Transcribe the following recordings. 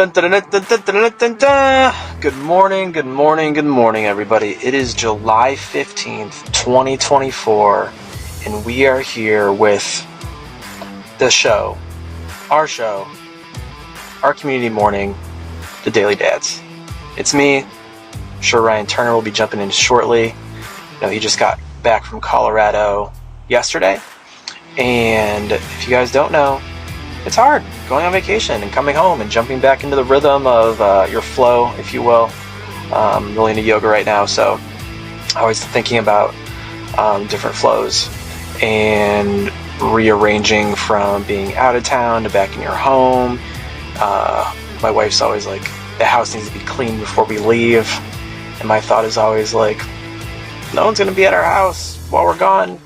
Good morning, good morning, good morning, everybody. It is July 15th, 2024, and we are here with the show, our community morning, the Daily Dads. It's me. I'm sure Ryan Turner will be jumping in shortly. He just got back from Colorado yesterday, and if you guys don't know, it's hard going on vacation and coming home and jumping back into the rhythm of your flow, if you will. I'm really into yoga right now, so always thinking about different flows and rearranging from being out of town to back in your home. My wife's always like, the house needs to be clean before we leave, and my thought is always like, no one's going to be at our house while we're gone.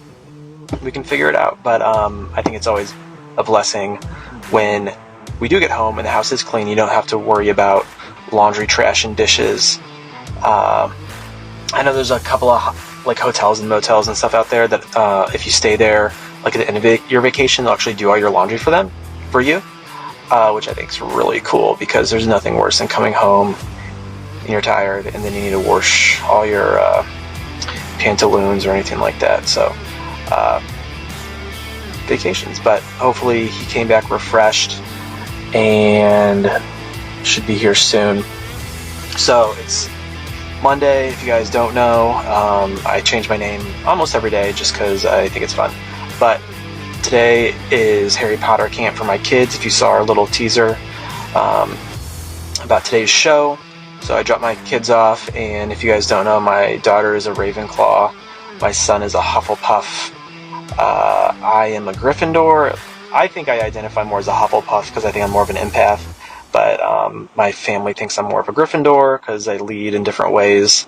We can figure it out, but I think it's always a blessing when we do get home and the house is clean. You don't have to worry about laundry, trash, and dishes. I know there's a couple of hotels and motels and stuff out there that if you stay there at the end of your vacation, they'll actually do all your laundry for you, which I think is really cool, because there's nothing worse than coming home and you're tired and then you need to wash all your pantaloons or anything like that. So vacations, but hopefully he came back refreshed and should be here soon. So it's Monday, if you guys don't know. I change my name almost every day just because I think it's fun, but today is Harry Potter camp for my kids. If you saw our little teaser about today's show, so I dropped my kids off, and if you guys don't know, my daughter is a Ravenclaw, my son is a Hufflepuff. I am a Gryffindor. I think I identify more as a Hufflepuff because I think I'm more of an empath, but my family thinks I'm more of a Gryffindor because I lead in different ways.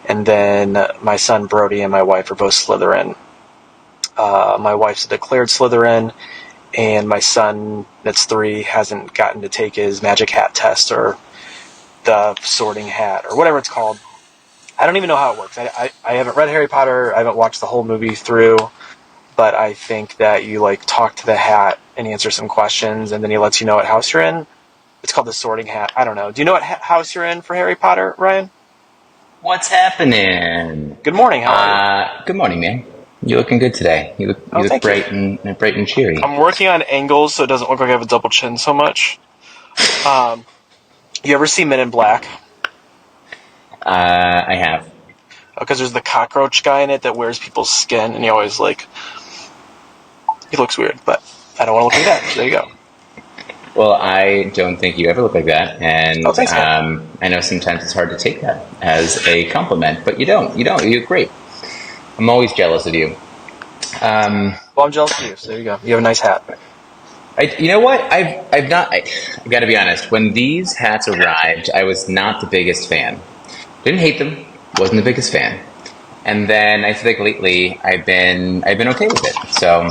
And then my son Brody and my wife are both Slytherin. My wife's a declared Slytherin, and my son, that's 3, hasn't gotten to take his magic hat test or the sorting hat or whatever it's called. I don't even know how it works. I haven't read Harry Potter. I haven't watched the whole movie through. But I think that you talk to the hat and answer some questions, and then he lets you know what house you're in. It's called the sorting hat. I don't know. Do you know what house you're in for Harry Potter, Ryan? What's happening? Good morning. How are you? Good morning, man. You're looking good today. You look bright and cheery. I'm working on angles so it doesn't look like I have a double chin so much. You ever see Men in Black? I have. Because there's the cockroach guy in it that wears people's skin, and he always he looks weird, but I don't want to look like that. So there you go. Well, I don't think you ever look like that, and thanks, man. I know sometimes it's hard to take that as a compliment, but you don't. You look great. I'm always jealous of you. Well, I'm jealous of you, so there you go. You have a nice hat. You know what? I've got to be honest. When these hats arrived, I was not the biggest fan. Didn't hate them. Wasn't the biggest fan. And then I feel like lately I've been okay with it. So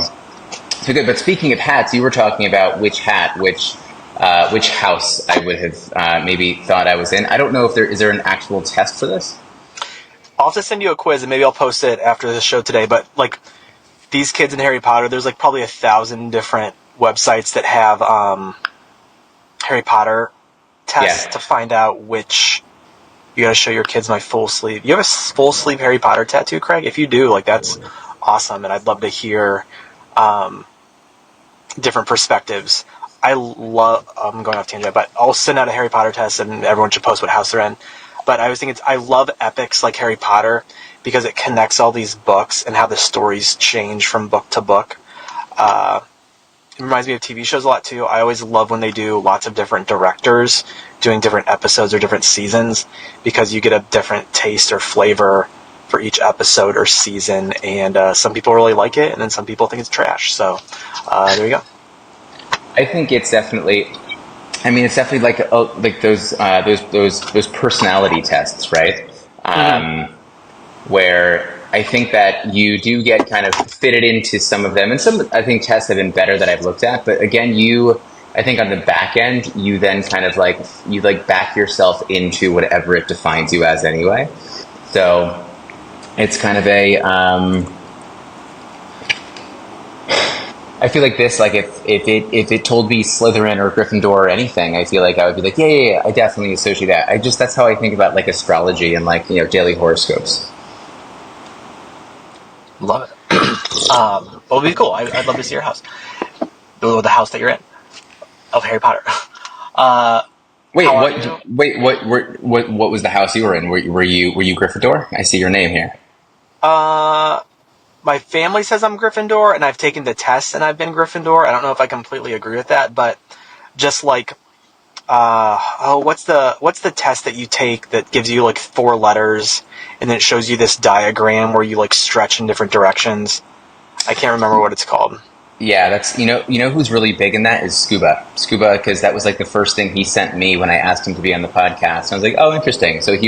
good. But speaking of hats, you were talking about which house I would have maybe thought I was in. I don't know if is there an actual test for this? I'll have to send you a quiz, and maybe I'll post it after the show today. But these kids in Harry Potter, there's probably 1,000 different websites that have Harry Potter tests to find out which. You got to show your kids my full sleeve. You have a full sleeve Harry Potter tattoo, Craig? If you do, that's awesome, and I'd love to hear different perspectives. I'm going off tangent, but I'll send out a Harry Potter test, and everyone should post what house they're in. But I was thinking, I love epics like Harry Potter because it connects all these books and how the stories change from book to book. It reminds me of TV shows a lot, too. I always love when they do lots of different directors doing different episodes or different seasons, because you get a different taste or flavor for each episode or season, and some people really like it, and then some people think it's trash. So there you go. I think it's definitely. I mean, it's definitely like those personality tests, right? Where I think that you do get kind of fitted into some of them, and some I think tests have been better that I've looked at. But again, I think on the back end, you then kind of back yourself into whatever it defines you as anyway. So it's kind of a I feel like this, like if it told me Slytherin or Gryffindor or anything, I feel like I would be like, yeah, I definitely associate that. That's how I think about like astrology and like, daily horoscopes. Love it. Well, it'd be cool. I'd love to see your house, the house that you're in of Harry Potter. Wait, How are what? you? Wait, what was the house you were in? Were you Gryffindor? I see your name here. Uh, my family says I'm Gryffindor, and I've taken the test and I've been Gryffindor. I don't know if I completely agree with that, but just like, what's the test that you take that gives you like 4 letters, and then it shows you this diagram where you like stretch in different directions. I can't remember what it's called. Yeah, that's who's really big in that is Scuba, because that was like the first thing he sent me when I asked him to be on the podcast. And I was like, oh, interesting. So I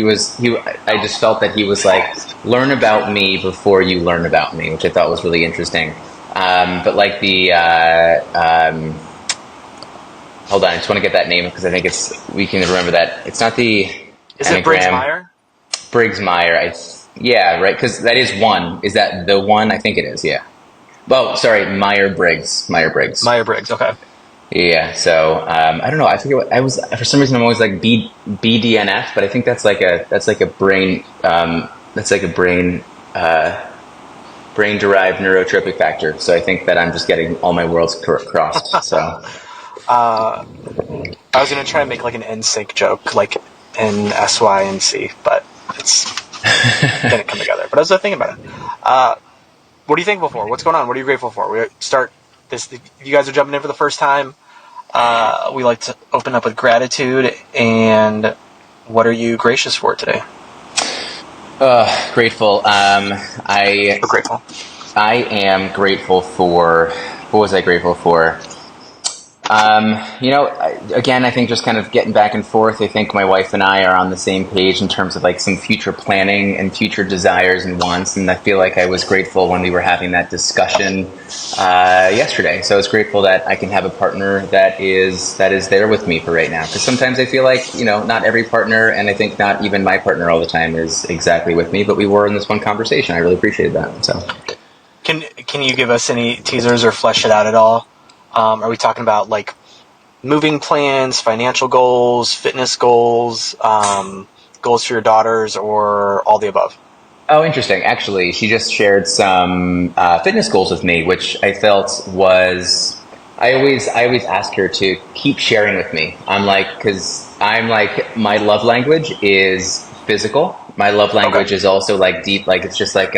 just felt that he was like, learn about me before you learn about me, which I thought was really interesting. But like hold on, I just want to get that name because I think we can remember that. It's not the Is it Briggs anagram. Meyer? Briggs Meyer. Yeah, right, because that is one. Is that the one? I think it is. Yeah. Oh, sorry, Meyer Briggs. Meyer Briggs. Meyer Briggs. Okay. Yeah. So I don't know. I forget what I was. For some reason, I'm always like BDNF, but I think that's like a brain. That's like a brain derived neurotropic factor. So I think that I'm just getting all my worlds crossed. So I was gonna try and make like an NSYNC joke, like NSYNC, but it's didn't come together. But I was thinking about it. What are you thankful for? What's going on? What are you grateful for? We start this. If you guys are jumping in for the first time, we like to open up with gratitude. And what are you gracious for today? Grateful. We're grateful. I am grateful for. What was I grateful for? Again, I think just kind of getting back and forth. I think my wife and I are on the same page in terms of like some future planning and future desires and wants. And I feel like I was grateful when we were having that discussion yesterday. So I was grateful that I can have a partner that is there with me for right now. Because sometimes I feel like, not every partner, and I think not even my partner all the time is exactly with me. But we were in this one conversation. I really appreciated that. So, can you give us any teasers or flesh it out at all? Are we talking about like moving plans, financial goals, fitness goals, goals for your daughters, or all the above? oh, interesting. Actually, she just shared some fitness goals with me, which I felt was. I always ask her to keep sharing with me. Because I'm like, my love language is physical. My love language is also like deep. Like it's just like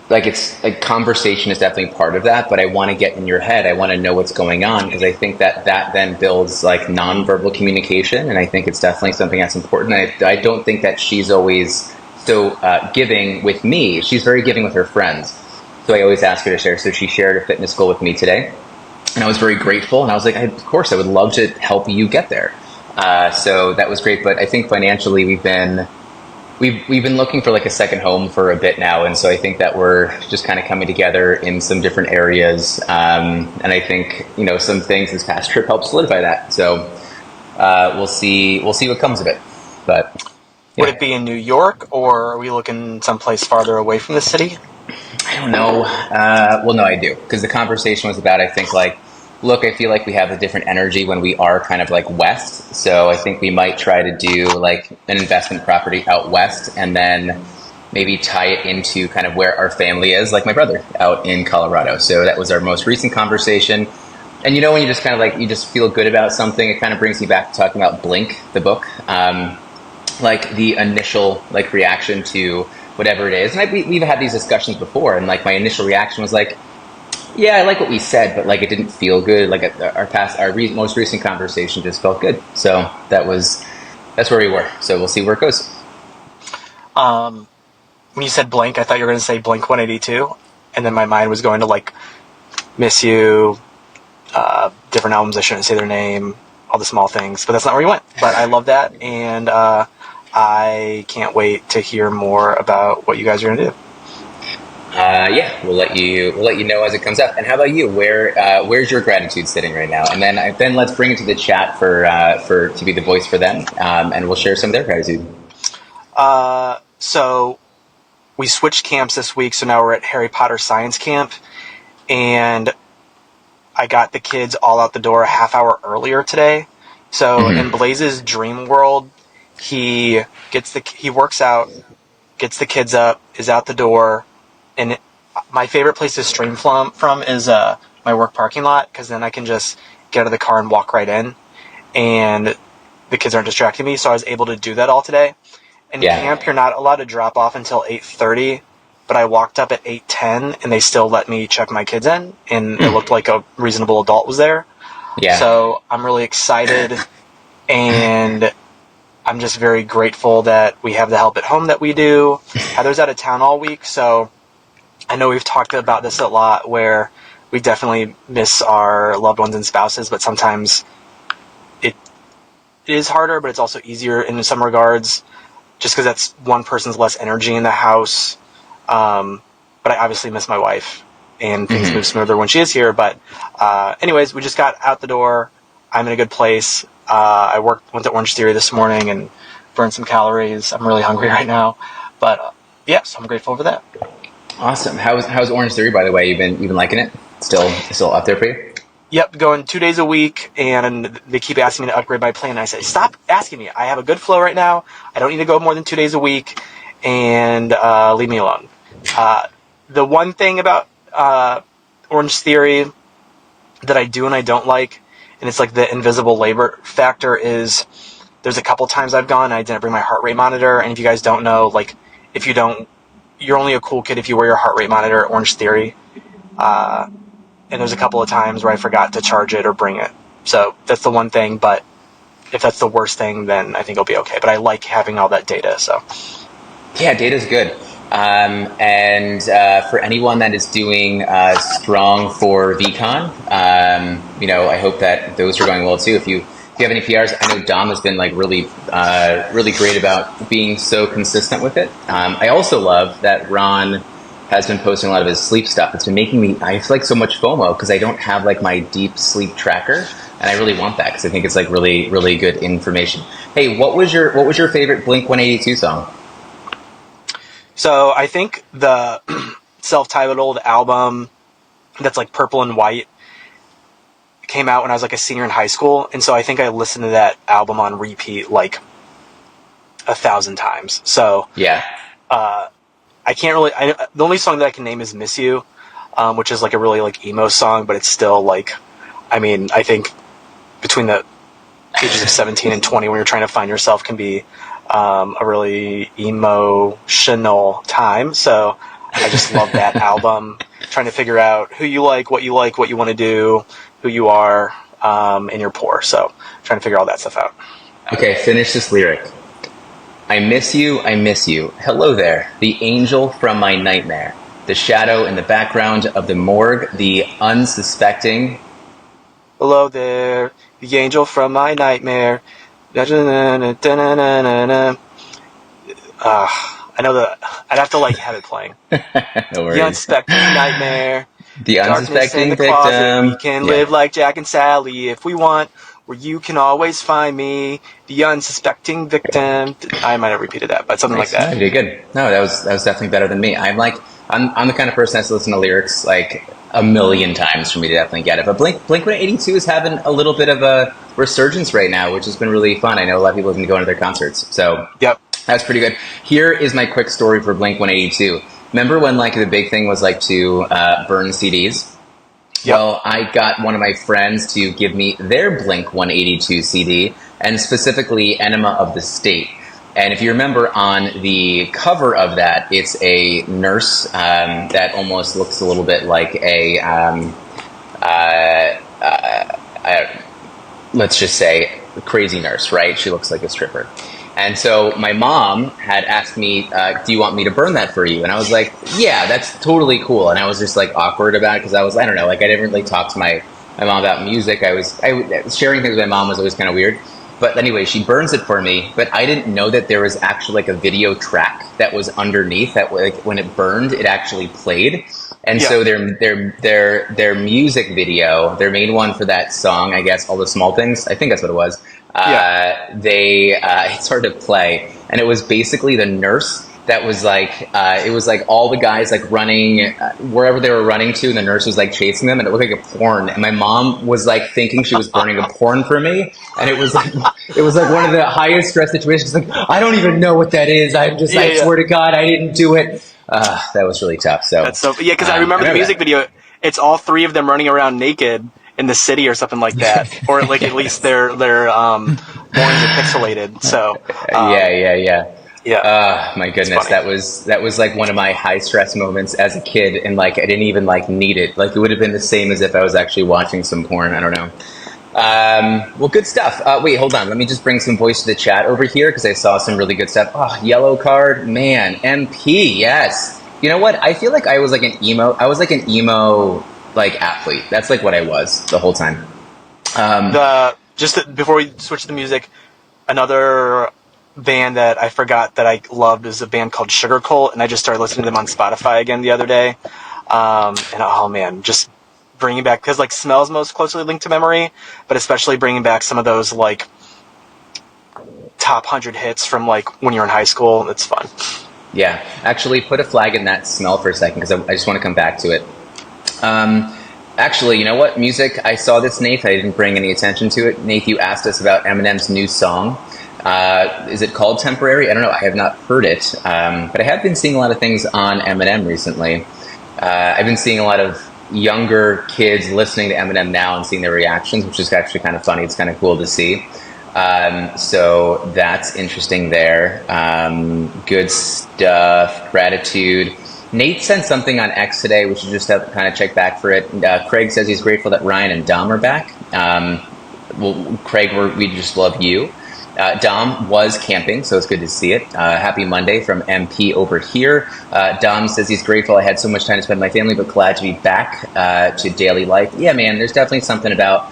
it's like conversation is definitely part of that, but I want to get in your head. I want to know what's going on because I think that then builds like nonverbal communication, and I think it's definitely something that's important. I don't think that she's always so giving with me. She's very giving with her friends, so I always ask her to share. So she shared a fitness goal with me today, and I was very grateful. And I was like, of course, I would love to help you get there. So that was great. But I think financially, we've been looking for like a second home for a bit now, and so I think that we're just kind of coming together in some different areas, and I think some things this past trip helped solidify that. So we'll see what comes of it. But yeah. Would it be in New York, or are we looking someplace farther away from the city? I don't know. Well, no, I do, because the conversation was about, I think, like, look, I feel like we have a different energy when we are kind of like west. So I think we might try to do like an investment property out west and then maybe tie it into kind of where our family is, like my brother out in Colorado. So that was our most recent conversation. And when you just kind of like, you just feel good about something, it kind of brings me back to talking about Blink, the book, like the initial like reaction to whatever it is. And we've had these discussions before, and like my initial reaction was like, yeah, I like what we said, but like it didn't feel good. Like our most recent conversation just felt good. So that's where we were. So we'll see where it goes. When you said Blink, I thought you were going to say Blink 182, and then my mind was going to like Miss You, different albums. I shouldn't say their name, all the small things, but that's not where you went. But I love that, and I can't wait to hear more about what you guys are going to do. Yeah, we'll let you know as it comes up. And how about you? Where's your gratitude sitting right now? And then let's bring it to the chat for to be the voice for them, and we'll share some of their gratitude. So we switched camps this week, so now we're at Harry Potter Science Camp, and I got the kids all out the door a half hour earlier today. So in Blaze's dream world, he works out, gets the kids up, is out the door, and my favorite place to stream from is my work parking lot, because then I can just get out of the car and walk right in, and the kids aren't distracting me. So I was able to do that all today. In camp, you're not allowed to drop off until 8:30, but I walked up at 8:10, and they still let me check my kids in, and it looked like a reasonable adult was there. Yeah. So I'm really excited, and I'm just very grateful that we have the help at home that we do. Heather's out of town all week, so I know we've talked about this a lot, where we definitely miss our loved ones and spouses, but sometimes it is harder, but it's also easier in some regards, just because that's one person's less energy in the house. But I obviously miss my wife, and things move smoother when she is here. But anyways, we just got out the door. I'm in a good place. I went to Orange Theory this morning and burned some calories. I'm really hungry right now. But yeah, so I'm grateful for that. Awesome. How's Orange Theory, by the way? You've been liking it? Still up there for you? Yep, going 2 days a week, and they keep asking me to upgrade my plan. And I say, stop asking me. I have a good flow right now. I don't need to go more than 2 days a week, and leave me alone. The one thing about Orange Theory that I do and I don't like, and it's like the invisible labor factor, is there's a couple times I've gone and I didn't bring my heart rate monitor. And if you guys don't know, like, if you don't, you're only a cool kid if you wear your heart rate monitor at Orange Theory. And there's a couple of times where I forgot to charge it or bring it. So that's the one thing, but if that's the worst thing, then I think it'll be okay. But I like having all that data, so. Yeah, data's good. And for anyone that is doing strong for VCon, I hope that those are going well too. If you have any PRs, I know Dom has been like really great about being so consistent with it. I also love that Ron has been posting a lot of his sleep stuff. It's been making me, I feel like so much FOMO because I don't have like my deep sleep tracker, and I really want that because I think it's like really, really good information. Hey, what was your favorite Blink-182 song? So I think the self-titled album that's like purple and white came out when I was like a senior in high school, and so I think I listened to that album on repeat like 1,000 times. So yeah, I can't really. The only song that I can name is "Miss You," which is like a really like emo song, but it's still like, I mean, I think between the ages of 17 and 20, when you're trying to find yourself, can be a really emotional time. So I just love that album. Trying to figure out who you like, what you want to do, who you are, and you're poor. So trying to figure all that stuff out. Okay, finish this lyric. I miss you, hello there, the angel from my nightmare, the shadow in the background of the morgue, the unsuspecting. Hello there, the angel from my nightmare. I know that I'd have to like have it playing. No worries. The unsuspecting nightmare. The unsuspecting in the closet. victim. We can live like Jack and Sally if we want, where you can always find me, the unsuspecting victim. I might have repeated that, but something Nice. like that. You did good. No, that was definitely better than me. I'm the kind of person that has to listen to lyrics like a million times for me to definitely get it. But Blink-182 is having a little bit of a resurgence right now, which has been really fun. I know a lot of people have been going to their concerts. So yep, that's pretty good. Here is my quick story for Blink-182. Remember when like the big thing was like to burn CDs? Yep. Well, I got one of my friends to give me their Blink-182 CD, and specifically Enema of the State. And if you remember on the cover of that, it's a nurse that almost looks a little bit like a, let's just say, a crazy nurse, right? She looks like a stripper. And so my mom had asked me, do you want me to burn that for you? And I was like, yeah, that's totally cool. And I was just like awkward about it because I don't know, like I didn't really talk to my mom about music. Sharing things with my mom was always kind of weird. But anyway, she burns it for me, but I didn't know that there was actually like a video track that was underneath that like when it burned, it actually played. And so their music video, their main one for that song, I guess, All the Small Things, I think that's what it was. It started to play, and it was basically the nurse that was like it was like all the guys like running wherever they were running to, and the nurse was like chasing them, and it looked like a porn. And my mom was like thinking she was burning a porn for me, and it was like one of the highest stress situations. Like, I don't even know what that is. I swear to God, I didn't do it. That was really tough. So that's so yeah, because I remember the music video. It's all three of them running around naked in the city or something like that, or like at least their loins are pixelated. So yeah. My goodness, that was like one of my high stress moments as a kid, and like I didn't even like need it. Like it would have been the same as if I was actually watching some porn. I don't know. Well, good stuff. Wait, hold on. Let me just bring some voice to the chat over here because I saw some really good stuff. Oh, yellow card, man. MP, yes. You know what? I feel like I was like an emo. I was like an emo like athlete. That's like what I was the whole time. Before we switch to the music, another band that I forgot that I loved is a band called Sugar Cult, and I just started listening to them on Spotify again the other day. And oh man, just bringing back, because like Smell's most closely linked to memory, but especially bringing back some of those like top 100 hits from like when you're in high school. It's fun. Yeah, actually put a flag in that Smell for a second because I just want to come back to it. Actually, you know what? Music, I saw this, Nath. I didn't bring any attention to it. Nath, you asked us about Eminem's new song. Is it called Temporary? I don't know. I have not heard it. But I have been seeing a lot of things on Eminem recently. I've been seeing a lot of younger kids listening to Eminem now and seeing their reactions, which is actually kind of funny. It's kind of cool to see. So that's interesting there. Good stuff. Gratitude. Nate sent something on X today. We should just have to kind of check back for it. Craig says he's grateful that Ryan and Dom are back. Well, Craig, we just love you. Dom was camping, so it's good to see it. Happy Monday from MP over here. Dom says he's grateful I had so much time to spend with my family, but glad to be back to daily life. Yeah, man, there's definitely something about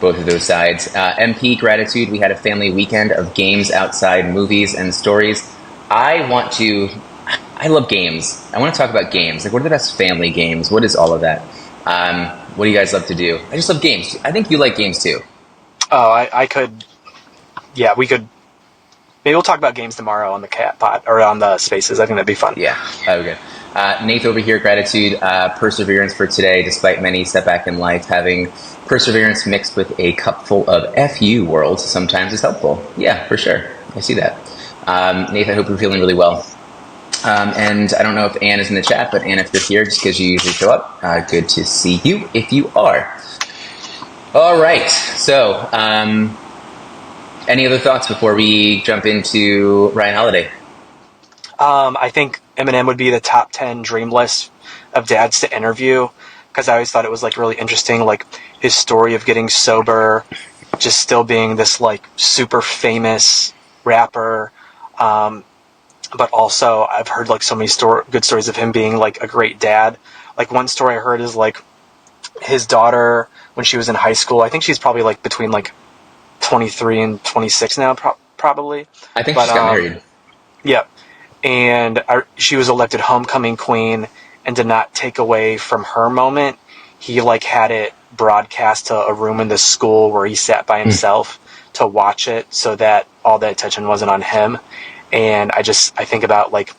both of those sides. MP, gratitude. We had a family weekend of games outside, movies, and stories. I love games. I want to talk about games. Like, what are the best family games? What is all of that? What do you guys love to do? I just love games. I think you like games too. Oh, I could. Yeah, we could. Maybe we'll talk about games tomorrow on the cat pod or on the spaces. I think that'd be fun. Yeah. Okay. Nate over here, gratitude, perseverance for today, despite many setbacks in life. Having perseverance mixed with a cupful of FU worlds sometimes is helpful. Yeah, for sure. I see that. Nate, I hope you're feeling really well. And I don't know if Anne is in the chat, but Anne, if you're here, just because you usually show up, good to see you if you are. All right. So, any other thoughts before we jump into Ryan Holiday? I think Eminem would be the top 10 dream list of dads to interview, because I always thought it was like really interesting, like his story of getting sober, just still being this like super famous rapper. But also I've heard like so many good stories of him being like a great dad. Like one story I heard is like his daughter when she was in high school. I think she's probably like between like 23 and 26 now, probably. I think she's got married. Yeah. And she was elected homecoming queen, and to not take away from her moment, he like had it broadcast to a room in the school where he sat by himself to watch it, so that all the attention wasn't on him. And I think about like,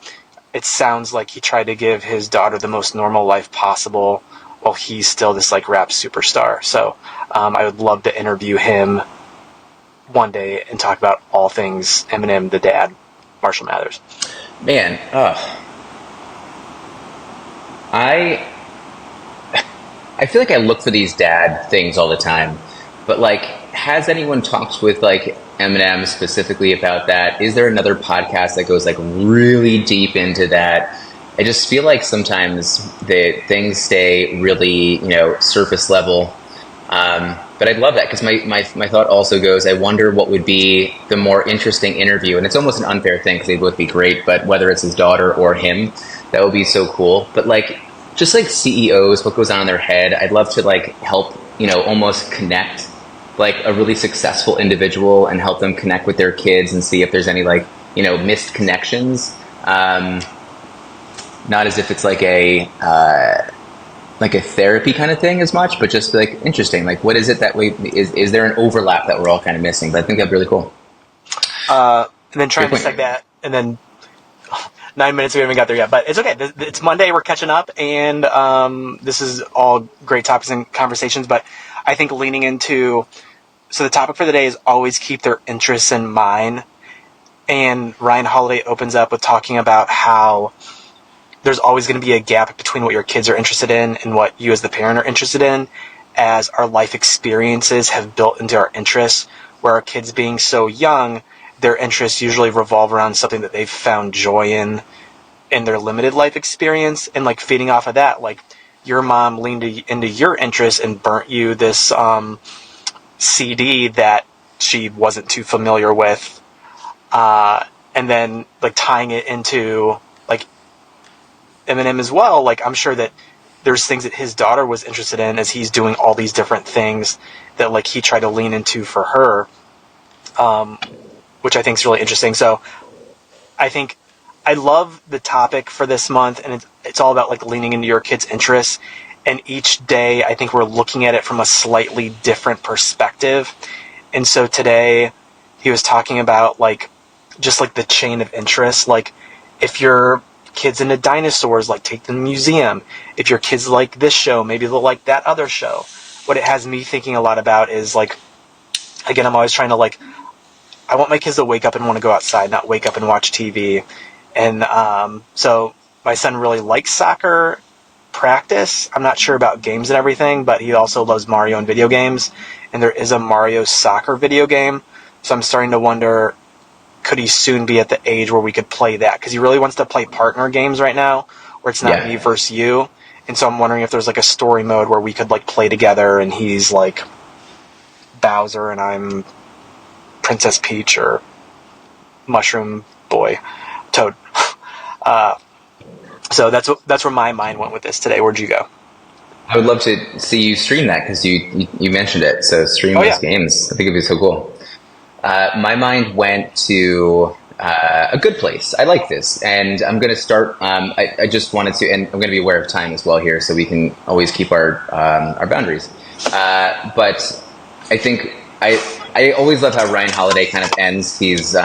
it sounds like he tried to give his daughter the most normal life possible while he's still this like rap superstar. So I would love to interview him one day and talk about all things Eminem, the dad, Marshall Mathers. Man, I feel like I look for these dad things all the time, but like, has anyone talked with like Eminem specifically about that? Is there another podcast that goes like really deep into that? I just feel like sometimes the things stay really, surface level. But I'd love that, because my thought also goes, I wonder what would be the more interesting interview. And it's almost an unfair thing because they'd both be great, but whether it's his daughter or him, that would be so cool. But like, just like CEOs, what goes on in their head, I'd love to like help, almost connect like a really successful individual and help them connect with their kids and see if there's any like, missed connections. Not as if it's like a therapy kind of thing as much, but just like interesting. Like, what is it that is there an overlap that we're all kind of missing? But I think that'd be really cool. And then trying to like that, and then 9 minutes, we haven't got there yet, but it's okay. It's Monday, we're catching up, and this is all great topics and conversations, but I think leaning into, so the topic for the day is always keep their interests in mind, and Ryan Holiday opens up with talking about how there's always going to be a gap between what your kids are interested in and what you as the parent are interested in, as our life experiences have built into our interests, where our kids being so young, their interests usually revolve around something that they've found joy in their limited life experience, and like feeding off of that, like your mom leaned into your interests and burnt you this CD that she wasn't too familiar with, and then like tying it into like Eminem as well. Like I'm sure that there's things that his daughter was interested in as he's doing all these different things that like he tried to lean into for her, which I think is really interesting. So I think I love the topic for this month, and it's all about like leaning into your kids' interests. And each day, I think we're looking at it from a slightly different perspective. And so today, he was talking about like just like the chain of interest. Like if your kids into dinosaurs, like take them to the museum. If your kids like this show, maybe they'll like that other show. What it has me thinking a lot about is like, again, I'm always trying to like, I want my kids to wake up and want to go outside, not wake up and watch TV. And so my son really likes soccer practice. I'm not sure about games and everything, but he also loves Mario and video games. And there is a Mario soccer video game. So I'm starting to wonder, could he soon be at the age where we could play that? Because he really wants to play partner games right now, where it's not me versus you. And so I'm wondering if there's like a story mode where we could like play together, and he's like Bowser and I'm Princess Peach or Mushroom Boy, Toad. So that's where my mind went with this today. Where'd you go? I would love to see you stream that, because you mentioned it. So stream those games. I think it'd be so cool. My mind went to a good place. I like this, and I'm going to start. I just wanted to, and I'm going to be aware of time as well here, so we can always keep our boundaries. But I think I always love how Ryan Holiday kind of ends his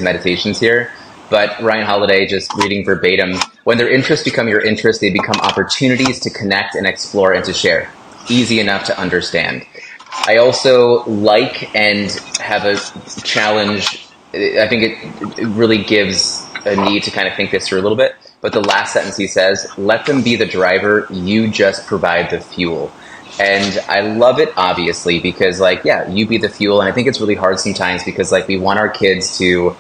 meditations here. But Ryan Holiday, just reading verbatim, when their interests become your interests, they become opportunities to connect and explore and to share. Easy enough to understand. I also like and have a challenge. I think it really gives a need to kind of think this through a little bit. But the last sentence he says, let them be the driver, you just provide the fuel. And I love it, obviously, because like, yeah, you be the fuel. And I think it's really hard sometimes because like we want our kids to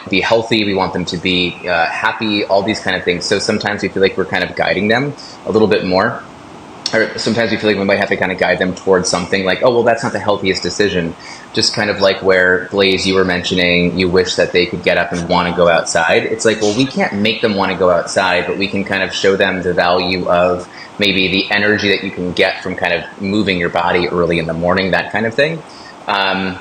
be healthy. We want them to be happy, all these kind of things. So sometimes we feel like we're kind of guiding them a little bit more. Or sometimes we feel like we might have to kind of guide them towards something like, oh, well, that's not the healthiest decision. Just kind of like where, Blaze, you were mentioning, you wish that they could get up and want to go outside. It's like, well, we can't make them want to go outside, but we can kind of show them the value of maybe the energy that you can get from kind of moving your body early in the morning, that kind of thing. And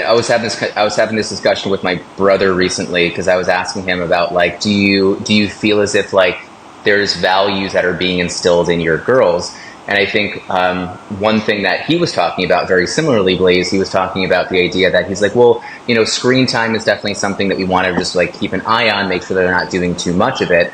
I was having this discussion with my brother recently, because I was asking him about like, do you feel as if like there's values that are being instilled in your girls? And I think one thing that he was talking about very similarly, Blaze, he was talking about the idea that he's like, well, screen time is definitely something that we want to just like keep an eye on, make sure they're not doing too much of it.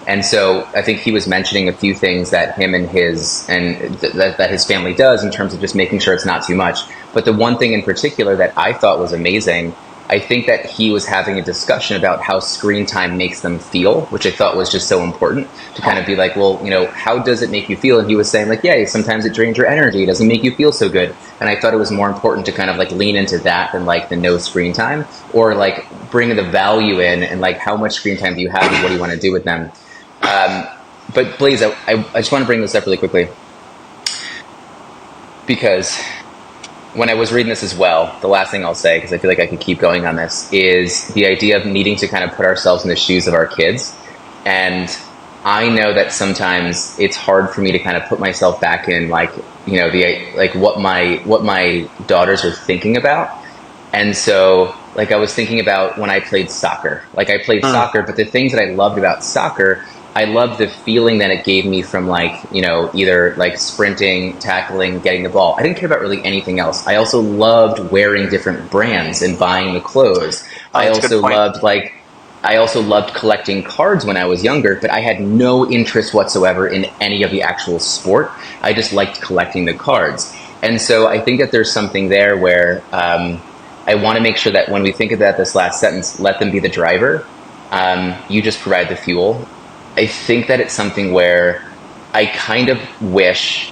And so I think he was mentioning a few things that him and that his family does in terms of just making sure it's not too much. But the one thing in particular that I thought was amazing, I think that he was having a discussion about how screen time makes them feel, which I thought was just so important to kind of be like, well, how does it make you feel? And he was saying like, yeah, sometimes it drains your energy. It doesn't make you feel so good. And I thought it was more important to kind of like lean into that than like the no screen time, or like bring the value in and like how much screen time do you have and what do you want to do with them? But Blaze, I just want to bring this up really quickly, because when I was reading this as well, the last thing I'll say, because I feel like I could keep going on this, is the idea of needing to kind of put ourselves in the shoes of our kids. And I know that sometimes it's hard for me to kind of put myself back in like, what my daughters are thinking about. And so like I was thinking about when I played soccer. Like I played soccer, but the things that I loved about soccer, I loved the feeling that it gave me from like, either like sprinting, tackling, getting the ball. I didn't care about really anything else. I also loved wearing different brands and buying the clothes. I That's a good also point. loved collecting cards when I was younger, but I had no interest whatsoever in any of the actual sport. I just liked collecting the cards. And so I think that there's something there where I want to make sure that when we think about this last sentence, let them be the driver. You just provide the fuel. I think that it's something where I kind of wish,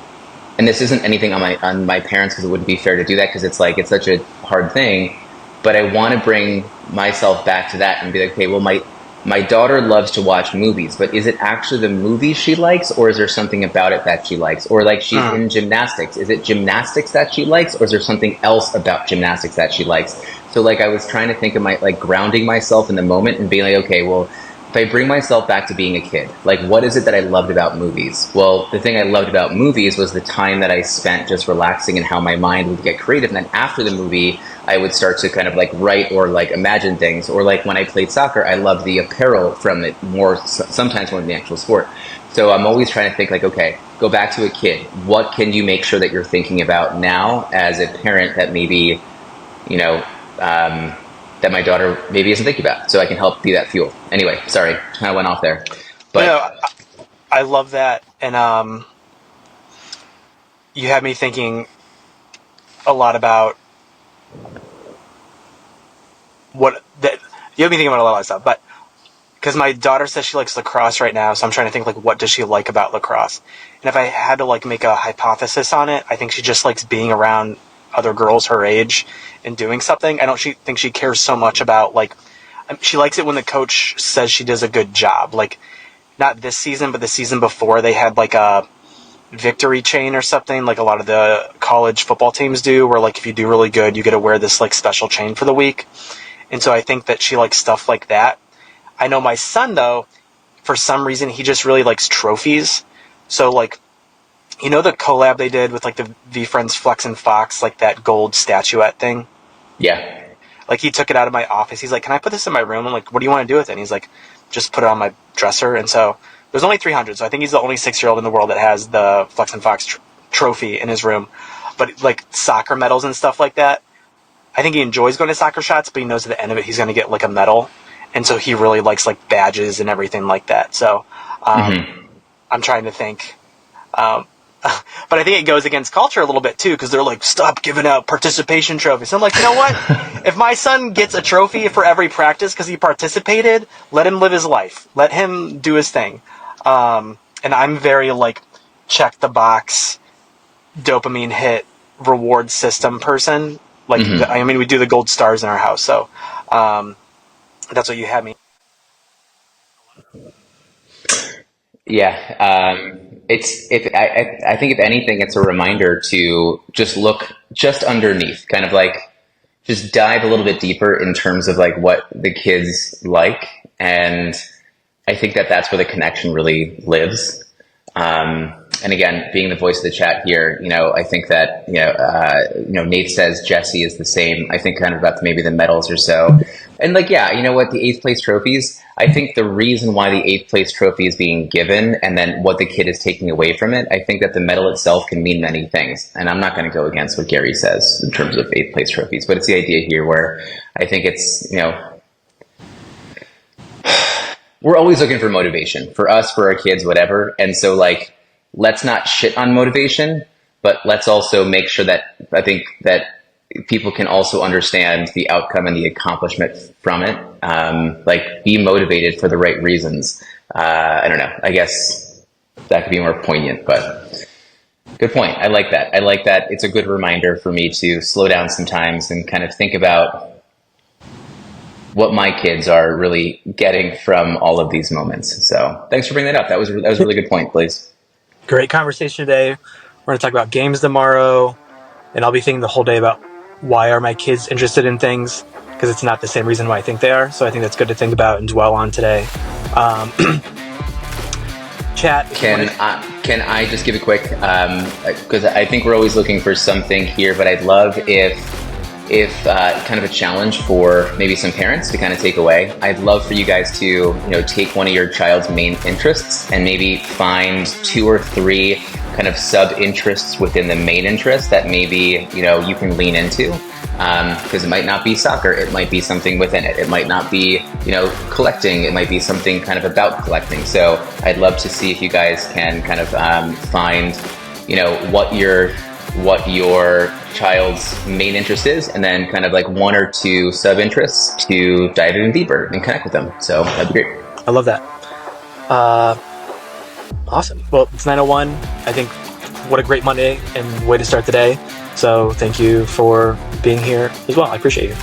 and this isn't anything on my parents because it wouldn't be fair to do that because it's like it's such a hard thing, but I want to bring myself back to that and be like, okay, well, my daughter loves to watch movies, but is it actually the movies she likes, or is there something about it that she likes? Or like she's in gymnastics, is it gymnastics that she likes, or is there something else about gymnastics that she likes? So like I was trying to think of my like grounding myself in the moment and being like, okay, well, if I bring myself back to being a kid, like what is it that I loved about movies? Well, the thing I loved about movies was the time that I spent just relaxing and how my mind would get creative. And then after the movie, I would start to kind of like write or like imagine things. Or like when I played soccer, I loved the apparel from it more, sometimes more than the actual sport. So I'm always trying to think like, okay, go back to a kid. What can you make sure that you're thinking about now as a parent that maybe, you know, that my daughter maybe isn't thinking about, so I can help be that fuel. Anyway, sorry, kind of went off there. But I love that, and you had me thinking a lot about what that. You had me thinking about a lot of stuff, but because my daughter says she likes lacrosse right now, so I'm trying to think like what does she like about lacrosse, and if I had to like make a hypothesis on it, I think she just likes being around other girls her age and doing something. I don't think she cares so much about like she likes it when the coach says she does a good job. Like not this season, but the season before they had like a victory chain or something like a lot of the college football teams do, where like if you do really good, you get to wear this like special chain for the week. And so I think that she likes stuff like that. I know my son though, for some reason he just really likes trophies. So like you know the collab they did with like the V Friends Flex and Fox, like that gold statuette thing? yeah, Like he took it out of my office. He's like, "Can I put this in my room?" I'm like, "What do you want to do with it?" And he's like, "Just put it on my dresser." And so there's only 300, so I think he's the only 6-year-old in the world that has the Flex and Fox trophy in his room. But like soccer medals and stuff like that, I think he enjoys going to soccer shots, but he knows at the end of it he's going to get like a medal, and so he really likes like badges and everything like that. So I'm trying to think. But I think it goes against culture a little bit too, because they're like, stop giving out participation trophies. So I'm like, you know what? If my son gets a trophy for every practice because he participated, let him live his life. Let him do his thing. And I'm very like check the box, dopamine hit, reward system person. Like, I mean, we do the gold stars in our house, so that's what you had me. yeah. It's if I think if anything, it's a reminder to just look just underneath, kind of like just dive a little bit deeper in terms of like what the kids like, and I think that that's where the connection really lives. And again, being the voice of the chat here, you know, I think that, Nate says Jesse is the same. I think kind of about maybe the medals or so. And like, yeah, you know what, the 8th place trophies, I think the reason why the 8th place trophy is being given and then what the kid is taking away from it, I think that the medal itself can mean many things. And I'm not going to go against what Gary says in terms of 8th place trophies, but it's the idea here where I think it's, we're always looking for motivation for us, for our kids, whatever. And so like, let's not shit on motivation, but let's also make sure that I think that people can also understand the outcome and the accomplishment from it. Like be motivated for the right reasons. I don't know. I guess that could be more poignant, but good point. I like that. I like that. It's a good reminder for me to slow down sometimes and kind of think about what my kids are really getting from all of these moments. So thanks for bringing that up. That was a really good point, please. Great conversation today. We're going to talk about games tomorrow, and I'll be thinking the whole day about why are my kids interested in things, because it's not the same reason why I think they are. So I think that's good to think about and dwell on today. Chat. Can I just give a quick, because I think we're always looking for something here, but I'd love if if kind of a challenge for maybe some parents to kind of take away. I'd love for you guys to, take one of your child's main interests and maybe find 2 or 3 kind of sub-interests within the main interest that maybe, you can lean into. Because it might not be soccer, it might be something within it. It might not be, collecting, it might be something kind of about collecting. So I'd love to see if you guys can kind of find, what your child's main interest is, and then kind of like 1 or 2 sub-interests to dive in deeper and connect with them. So that'd be great. I love that. Awesome. Well, it's 9:01. I think what a great Monday and way to start the day. So thank you for being here as well. I appreciate you.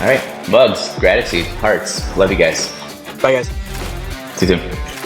All right. Bugs, gratitude, hearts. Love you guys. Bye, guys. See you soon.